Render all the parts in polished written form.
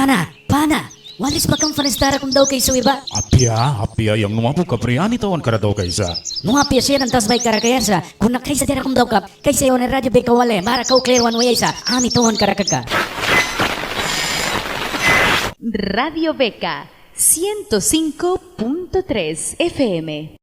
Pana, walis pa conference dara kung daw kay iba. Apia, yang numapu ka priyani tawan kada daw kaysa. Nung apia siya ng tasbay karakayasa, kung nakaysa dira kung daw ka, kaysa yun ang radyo bay kawale, mara kau clear one way sa, ami tawon karakaka. Radio Beca 105.3 FM.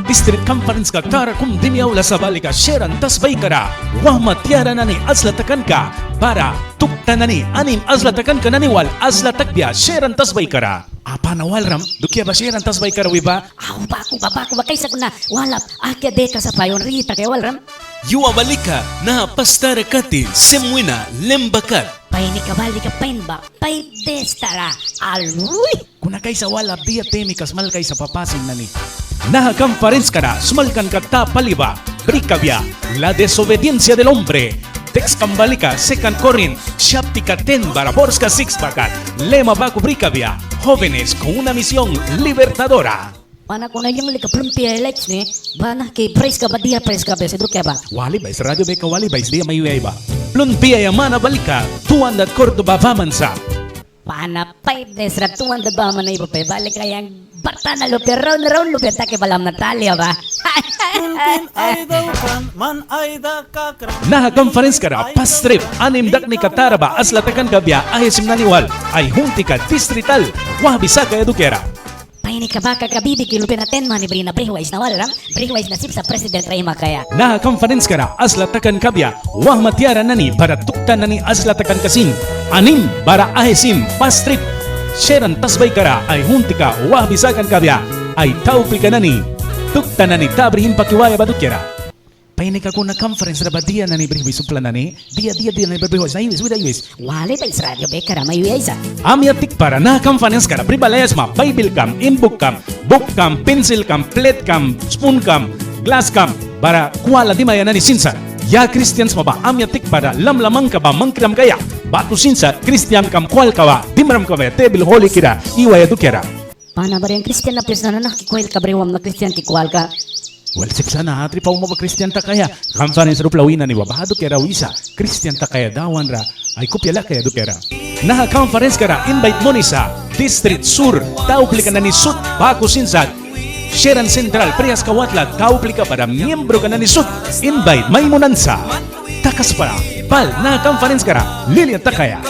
District Conference ka kara kum dimiyaw la sa balika sharan tasbay kara. Wah matiara na ni aslatakan ka para tukta na ni anim aslatakan ka na ni wal aslatakbya sharan tasbay kara. Apa na walram dukya ba sharan tasbay kara wiba? Bako ba, kaysa ko na, walap, akya deka sa payon, rita kay walram. Yuwa balika na pastara kati semwina lembakat. Pay ni kabali ka pain ba, pay destara, aluy. Kuna kaysa walap diya temikas mal kaysa papasin na ni. Naha-conference ka na, sumalkan ka tapaliba, brikabya, la desobediencia del hombre. Text kambalika, second Corin, Shaptika 10, Baraborska 6 bakat, lema baku brikabya, jóvenes con una misión libertadora. Pana ko na yung likaplumpi Alex ni, bana kay praise ka ba diya praise ka ba, sidro kaya ba? Wali ba, sa radyo beka wali ba, diya mayuay ba? Plunpia yamana balika, tuwan dat Cordoba vamansa. Pana pay desra tuwan da ba man na iba pa, balik kayang Barta na lupi, round lupi, take balam Natalia ba? Naha-conference ka na, pastrip, anim dak ni Kataraba, aslatakan kabya, ahesim naniwal, ay hunti ka distrital, wabisa ka edukera. Pahini ka baka kabibi kilupi na 10 man ni Brina Brihwais na walang, Brihwais na sip sa President Rahima kaya. Naha-conference ka na, aslatakan kabya, wah matiara nani, para tukta nani aslatakan kasin, anim, para ahesim, pastrip, sharan tasbay kara ay hunti ka wah bisakan kabya ay taupi ka nani tukta nani tabrihin pakiwaya badukyara painik ako na conference na ba diya nani brihwi supla nani diya nani brihwi sa iwis wida iwis Wali pa is radio bekara mayuyay sa amyatik para na conference kara pribalayas ma bible cam inbook cam book cam pencil cam plate cam spoon cam glass cam para kuala di maya nani sinsa ya Christians maba amyatik para lamlamang ka ba mangkram kaya batu sinsa Christian kam kual kawa dimram kawa tebil holy kira iwaya dukera Pana ba rin Christian na pres na nakikuil ka brewam na Christian tikual ka well sip sana hatri pa umaba Christian ta kaya conference ro plawina ni wabahado kera wisa Christian ta kaya dawan ra ay kupyala kaya dukera naha conference kara invite mo ni sa District Sur tauplika na ni Sud Baco Sinsa Sharan Central Prias Kawatla tauplika para miyembro ka na ni Sud invite may munansa takas para pal na conference kara Lilian Takaya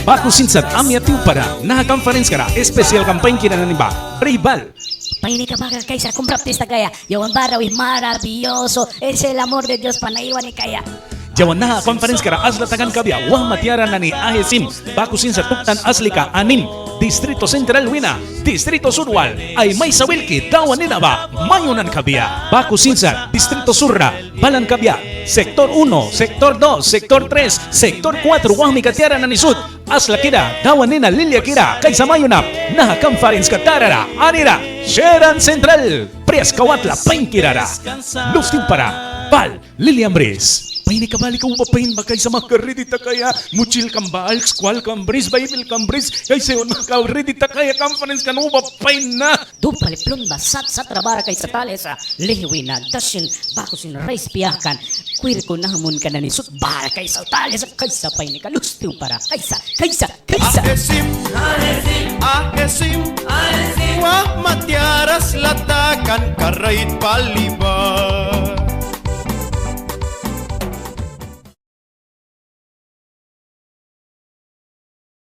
Baco Sinsat amya tiu para na conference kara special campaign kina na ni ba Pribal Pahini ka baka kaysa kung baptista kaya Yawan barawi maravilloso Es el amor de Dios panaiwan ni kaya Jawan na conference kara aslatakan kabya wah matiara na ni Ahesim Baco Sinsat tuktan aslika anim Distrito Central Wina Distrito Surwal ay may sawilki dawan nina ba mayunan kabya Baco Sinsat Distrito Surra Balan kabya Sektor 1 Sektor 2 Sektor 3 Sektor 4 wah mikatiara na ni Sud asla kida dawan nina Lilia kira kaysa mayunap na conference katarara anira Sharan Central Prias Kawatla Painkirara Lusting para Pal Lilian Bris Paini kabali ka upapain ba kaysa makaredy ta kaya muchil kang baal, squal kang bris, bible kang bris, kaysa yun makaredy ta kaya conference ka na upapain na. Dupaliplon ba sat trabara kay sa tali sa lihiwi na dasin bako sin race piyakan kuir ko na hamon ka na ni sut bara kay sa tali sa kaysa pay ni kalustiw para kaysa Akesim Wah matiaras latakan karait paliba